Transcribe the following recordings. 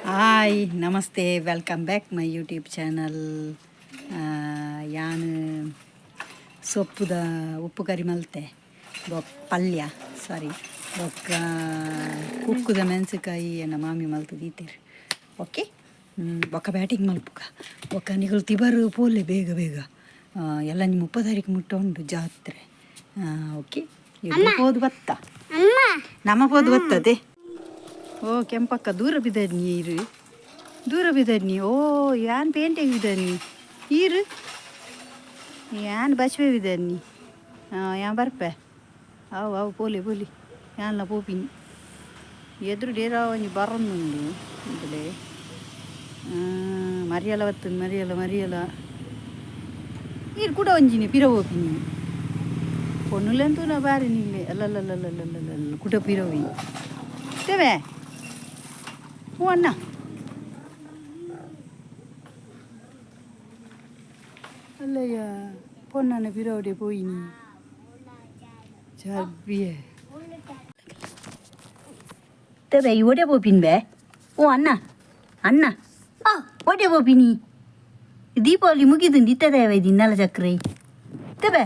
Hi ನಮಸ್ತೆ, welcome back my YouTube channel. ಯಾನು ಸೊಪ್ಪುದ ಉಪ್ಪು ಕರಿ ಮಲ್ತೆ ಪಲ್ಯ ಬೊಕ್ಕ ಕುಕ್ಕುದ ಮೆಣಸಿಕಾಯಿ ಎನ್ನ ಮಾಮಿ ಮಲ್ತು ದೀತೀರಿ. ಓಕೆ, ಬೊಕ್ಕ ಬ್ಯಾಟಿಂಗ್ ಮಲ್ಪುಗ ಬೊಕ್ಕ ನಿಗಳು ತಿಬರು ಪೋಲೆ ಬೇಗ ಬೇಗ ಎಲ್ಲ ನಿಮ್ಮ 30 ತಾರೀಕು ಮುಟ್ಟ ಉಂಟು ಜಾತ್ರೆ. ಓಕೆ, ಹೋದು ಬತ್ತ ನಮ್ಮ ಹೋದು ಬರ್ತದೆ. ಓ ಕೆಂಪಕ್ಕ ದೂರ ಬಿದ್ದದ್ ನೀರು, ದೂರ ಬಿದ್ದದ್ ನೀ. ಓ ಯಾನ್ ಪೇಂಟಿಗೆ ಬಿದ್ದದ್ ನೀ ಈರು, ಯಾನ್ ಬಚ್ವೆ ಬಿದ್ದದ್ ನೀ. ಯಾನ್ ಬರ್ಪೆ ಅವು ಪೋಲಿ ಯಾನ್ಲ ಪೋಪಿನಿ ಎದುರು ಡೇರಾ ಒಂಜಿ ಬರೋಂದುಂಡು ಇದ್ಲೆ. ಮರಿಯಲ ಬತ್ತದು ಮರಿಯಲ ನೀರು ಕೂಡ ಒಂಜಿನಿ ಪಿರ ಹೋಪಿನಿ ಪೊನ್ನುಲೆಂತೂ ನಾ ಬಾರಿ ನಿಲ್ಲೆ ಅಲ್ಲಲ್ಲಲ್ಲಲ್ಲಲ್ಲಲ್ಲ ಕುಟ ಪಿರವಿ ತೇವೆ. ಹ್ಞೂ ಅಣ್ಣ, ಅಲ್ಲಯ್ಯ ಪೊನ್ನನ ಪಿರವಡೆ ಪೋಯಿನಿ ಚರ್ಬಿಯೇ ತೇವೆ ಈ ಒಡೆ ಪೋಪಿನ್ ಬೇ. ಓ ಅಣ್ಣ ಒಡೆ ಪೋಪಿನಿ. ದೀಪಾವಳಿ ಮುಗಿದುಂಡು ಇತ್ತ ದಯ ಬೈದೀನಿ ನಲ ಚಕ್ರೆ ತೇವೆ,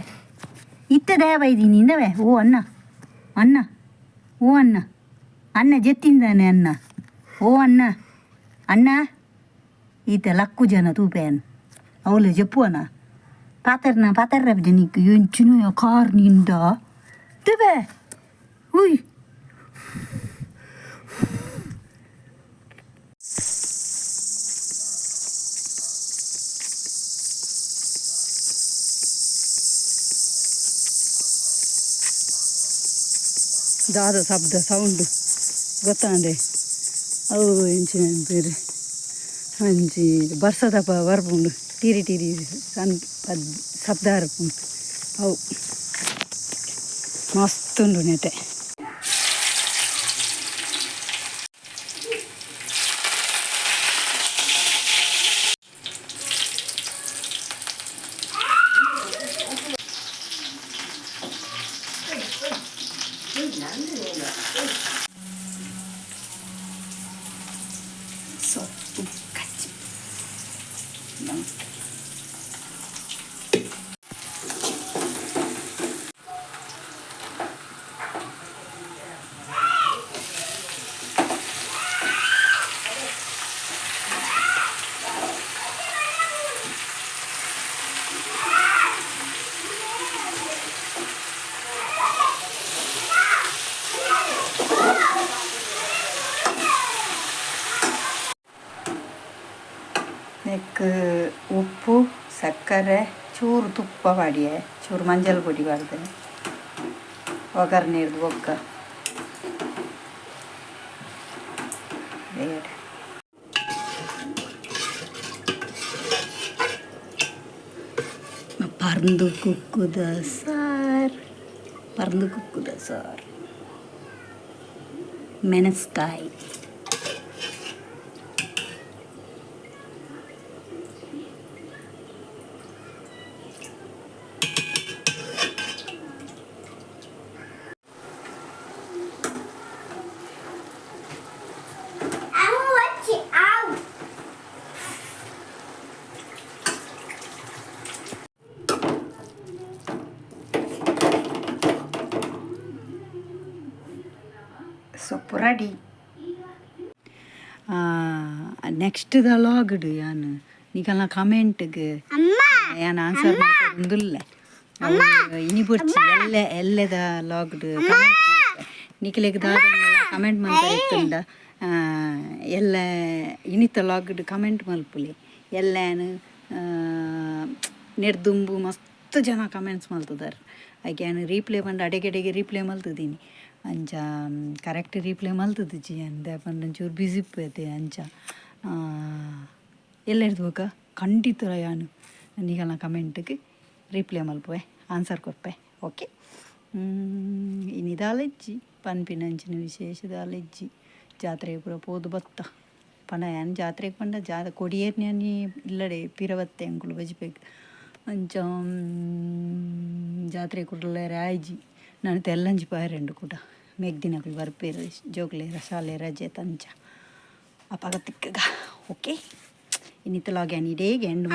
ಇತ್ತ ದಯ ಬೈದೀನಿ ಇಂದವೆ. ಓ ಅಣ್ಣ ಜೆತ್ತಿಂದಾನೆ ಅಣ್ಣ. ಓ ಅಣ್ಣ ಈತ ಲಕ್ಕು ಜನ ತೂಪೇನ್ ಅವಳು ಜಪ್ಪುವನ ಪಾತರ್ರ ನಿಕ್ಕು ಎಂಚಿನ ಕಾರ್ ನಿಂದ ತೇವೆ. ಹುಯ್ ದಾದ ಶಬ್ದ ಸೌಂಡು ಗೊತ್ತಾಂಡೆ ಅವು ಎಂಚಿನ ಬೇರೆ ಅಂಚಿ ಬರ್ಸದಪ್ಪ ಬರ್ಪುಂಡು ಟಿರಿ ಶಬ್ದ ಹರಪುಂಡು ಅವು ಮಸ್ತುಂಡು ನೆಟೆ. ಸೊಪ್ಪು ಕಚ್ಚಿ ನೆಕ್ ಉಪ್ಪು ಸಕ್ಕರೆ ಚೂರು ತುಪ್ಪ ಬಾಡಿಯೆ ಚೂರು ಮಂಜಲ್ ಪೊಡಿ ಬಾಡ್ದೆ ಒಗ್ಗರಣೆ ಹಿಡ್ದು ಬೊಕ್ಕ ಬೇಡ ಪರ್ದು ಕುಕ್ಕುದ ಸಾರು ಮೆಣಸ್ಕಾಯಿ ಸೊಪ್ಪು ರೆಡಿ. ನೆಕ್ಸ್ಟ್ ದ ಲಾಗ್ಡು ಯಾನು ನೀಕಲ್ನ ಕಮೆಂಟ್ಗೆ ಯಾನು ಆನ್ಸರ್ ಮಾಡ್ಕೊಂದಿಲ್ಲ ಇನಿ ಬುಡ್ಚಿ ಎಲ್ಲೆದ ಲಾಗ್ಡು ಕಮೆಂಟ್ ಮಾಡ್ತೆ ನಿಖಲೆಗ್ ದಾದೆಲ್ಲ ಕಮೆಂಟ್ ಮಾಡ್ತಾ ಇತ್ತುಂಡ ಎಲ್ಲ ಇನಿತ ಲಾಗ್ಡು ಕಮೆಂಟ್ ಮಲ್ಪುಲಿ ಎಲ್ಲೇನು ನೆಡ್ದುಂಬು ಮಸ್ತ್ ಜನ ಕಮೆಂಟ್ಸ್ ಮಲ್ತದಾರೆ. ಆಯ್ಕೆ ರೀಪ್ಲೇ ಬಂದು ಅಡೆಗೆ ರೀಪ್ಲೇ ಮಲ್ತಿದ್ದೀನಿ ಅಂಚ ಕರೆಕ್ಟ್ ರೀಪ್ಲೇ ಮಲ್ತದಿಜ್ಜಿ ಅಂದೆ ಒಂಚೂರು ಬಿಸಿ ಇಪ್ಪೈತೆ ಅಂಚ ಎಲ್ಲ ಹಿಡ್ದು ಖಂಡಿತ ಯಾನು ನೀಗಲ್ಲ ಕಮೆಂಟ್ಗೆ ರೀಪ್ಲೇ ಮಲ್ಪುವೆ ಆನ್ಸರ್ ಕೊಪ್ಪೆ. ಓಕೆ, ಇನ್ನಿದಾಲೆಜ್ಜಿ ಪನ್ಪಿನ ಅಂಚಿನ ವಿಶೇಷದಾಲೆಜ್ಜಿ ಜಾತ್ರೆಗೆ ಪೂರ ಪೋದು ಬತ್ತ ಪಂಡ ಏನು ಜಾತ್ರೆಗೆ ಪಂಡ ಕೊಡಿಯೇರ್ನಿ ಇಲ್ಲಡೆ ಪಿರವತ್ತೆ ಅಂಕುಲು ಬಜ್ಬೇಕು ಅಂಚ ಜಾತ್ರೆ ಕುಡ್ಲೇರೆ ಆಯ್ಜಿ ನಾನು ತೆಲ್ಲಂಜಿ ಪಾಯರೆಂಡು ಕೂಡ ಮೆಗ್ದಿನಕುಲು ಬರ್ಪೇರು ಜೋಕ್ಲೇರ ಶಾಲೆ ರಜೆ ತಂಚ ಅಪಾಗತ್ತಿಕ್ಕಗ ಓಕೆ ಇನ್ನಿತ್ತ ಲಾಗ್ ಏನಿಡೇಗೆ ಎಂಡ್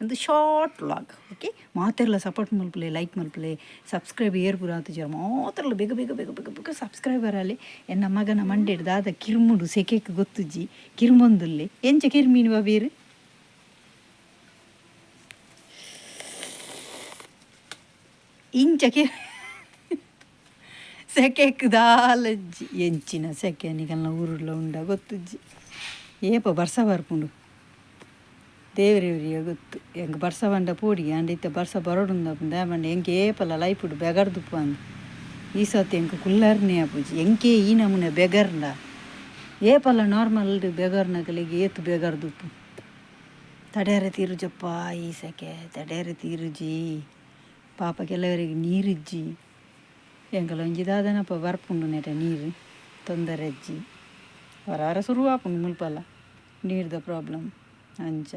ಒಂದು ಶಾರ್ಟ್ ಲಾಗ್ ಓಕೆ ಮಾತೆಲ್ಲ ಸಪೋರ್ಟ್ ಮಲ್ಪಲೆ ಲೈಕ್ ಮಲ್ಪಲೆ ಸಬ್ಸ್ಕ್ರೈಬ್ ಏರ್ ಪೂರ ಆತುಜಾರ ಮಾತೆಲ್ಲ ಬೇಗ ಬೇಗ ಬೇಗ ಬೇಗ ಬೇಗ ಸಬ್ಸ್ಕ್ರೈಬರ್ ಅಲ್ಲಿ ಎನ್ನ ಮಗನ ಮಂಡೆಡ್ ದಾದ ಕಿರುಮುಡು ಸೆಕೆಕ್ ಗೊತ್ತುಜ್ಜಿ ಕಿರುಮೊಂದುಲ್ಲೆ ಎಂಚ ಕಿರ್ಮೀನುವ ಬೇರು ಇಂಚ ಕಿರ್ ಸೆಕೆಕ್ ದಾಲಜ್ಜಿ ಎಂಚಿನ ಸೆಕೆನಿಗಲ್ನ ಊರುಲ್ಲ ಉಂಡ ಗೊತ್ತುಜ್ಜಿ ಏಪ ಬರ್ಸ ಬರ್ಪುಂಡು ದೇವರೇವರಿಗೆ ಗೊತ್ತು ಹೆಂಗೆ ಬರ್ಸ ಬಂಡ ಪೋಡಿ ಅಂಡಿತ್ತ ಬರ್ಸ ಬರೋಡುಂದಪ್ಪಂದು ಆಮಂಡ ಹೆಂಗೆ ಏಪಲ್ಲ ಲೈಫುಡು ಬೆಗರ್ದುಪ್ಪು ಅಂದು ಈ ಸತಿ ಹೆಂಗೆ ಕುಲ್ಲರ್ನೇ ಅಪ್ಪುಜಿ ಹೆಂಗೆ ಈ ನಮೂನೆ ಬೆಗರ್ನ ಏಪಲ್ಲ ನಾರ್ಮಲ್ ಬೆಗರ್ನಗಳಿಗೆ ಏತು ಬೆಗರ್ದುಪ್ಪು ತಡೆಯರೆ ತೀರುಜಪ್ಪ ಈ ಸೆಕೆ ತಡೆಯರೆ ತೀರುಜಿ ಪಾಪ ಕೆಲವರಿಗೆ ನೀರಿಜ್ಜಿ ಎಂಕಲ ಒಂಜಿದಾದನಪ್ಪ ಬರ್ಪುಂಡು ನೆಟ ನೀರು ತೊಂದರೆ ಅಜ್ಜಿ ಹೊರ ಶುರು ಆಪುಂಡು ಮುಲ್ಪಲ್ಲ ನೀರ್ದ ಪ್ರಾಬ್ಲಮ್ ಅಂಚ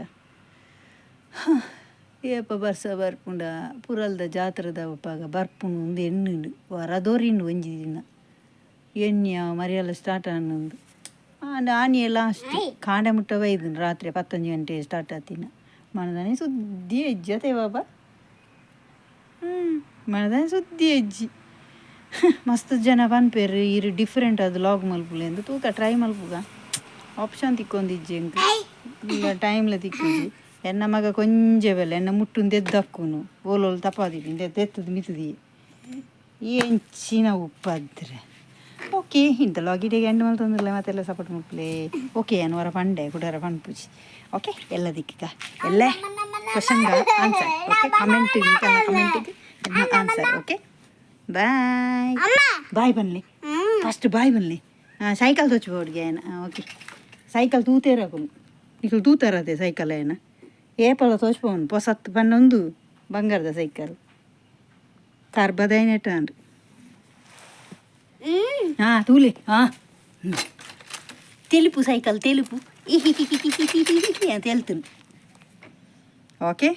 ಏಪ ಬರ್ಸ ಬರ್ಪುಂಡ ಪುರಲ್ದ ಜಾತ್ರದ ಒಪ್ಪಾಗ ಬರ್ಪುಂಡು ಒಂದು ಎಣ್ಣುಂಡು ಹೊರದೋರಿಂಡು ಒಂಜಿ ದಿನ ಎಣ್ಣೆ ಮರಿಯೆಲ್ಲ ಸ್ಟಾರ್ಟ್ ಅನ್ನೊಂದು ಆನಿಯ ಲಾಸ್ಟ್ ಕಾಂಡೆ ಮುಟ್ಟ ಬೈದನು ರಾತ್ರಿ 11 ಗಂಟೆ ಸ್ಟಾರ್ಟ್ ಆತಿನ ಮನದಾನೆ ಸುದ್ದಿ ಅಜ್ಜಿ ಅದೇ ಬಾಬಾ ಮನದಾನೆ ಸುದ್ದಿ ಅಜ್ಜಿ ಮಸ್ತ್ ಜನ ಪನ್ಪೇರು ಇರು ಡಿಫ್ರೆಂಟ್ ಅದು ಲಾಗ್ ಮಲ್ಪುಲೆ ಎಂದು ತೂಕ ಟ್ರೈ ಮಲ್ಪುಗ ಆಪ್ಷನ್ ತಿಕ್ಕೊಂದಿಜ್ಜಿ ಎಂಕ ಟೈಮ್ಲ ತಿಕ್ಕಿಜ್ಜಿ ಎನ್ನ ಮಗ ಕೊಂಚ ಬೆಲ್ಲ ಎನ್ನ ಮುಟ್ಟುಂದು ಎದ್ದಕ್ಕೂನು ಓಲೋಲು ತಪಾದಿಟ್ಟು ಎತ್ತದು ಮಿತದಿ ಎಂಚಿನ ಉಪ್ಪಾದ್ರೆ ಓಕೆ ಇಂಥ ಲಾಗಿಡೆಗೆ ಎಂಡ್ ಮಲ್ತಂದಿಲ್ಲ ಮತ್ತೆಲ್ಲ ಸಪೋರ್ಟ್ ಮಲ್ಪಲೆ ಓಕೆ ಏನು ಹೊರ ಪಂಡೆ ಕುಡರ ಪಂಪುಜಿ ಓಕೆ ಎಲ್ಲ ದಿಕ್ಕ ಎಲ್ಲ ಕ್ವಶನ್ಗ ಆನ್ಸರ್ ಓಕೆ ಕಮೆಂಟಿಗೆ ಆನ್ಸರ್ ಓಕೆ ಬಾಯ್ ಬಾಯ್ ಬನ್ನಿ ಫಸ್ಟ್ ಬಾಯ್ ಬನ್ನಿ ಸೈಕಲ್ ತೋಚ್ಬೋಡ್ಗೆ ಏನ ಓಕೆ ಸೈಕಲ್ ತೂತೇರಾಕು ಈಗ ತೂತಾರದೆ ಸೈಕಲ್ ಏನ ಏಪಲ್ಲ ತೋಚ್ಬೋನು ಪೊಸತ್ತು ಬನ್ನೊಂದು ಬಂಗಾರದ ಸೈಕಲ್ ಕಾರ್ಬದೈನೆಟ ಅಂದ್ರಿ ಹಾಂ ತೂಲೆ ಹಾಂ తెలుపు సైకిల్ తెలుపు ಅಂತ ಹೇಳ್ತೀನಿ ಓಕೆ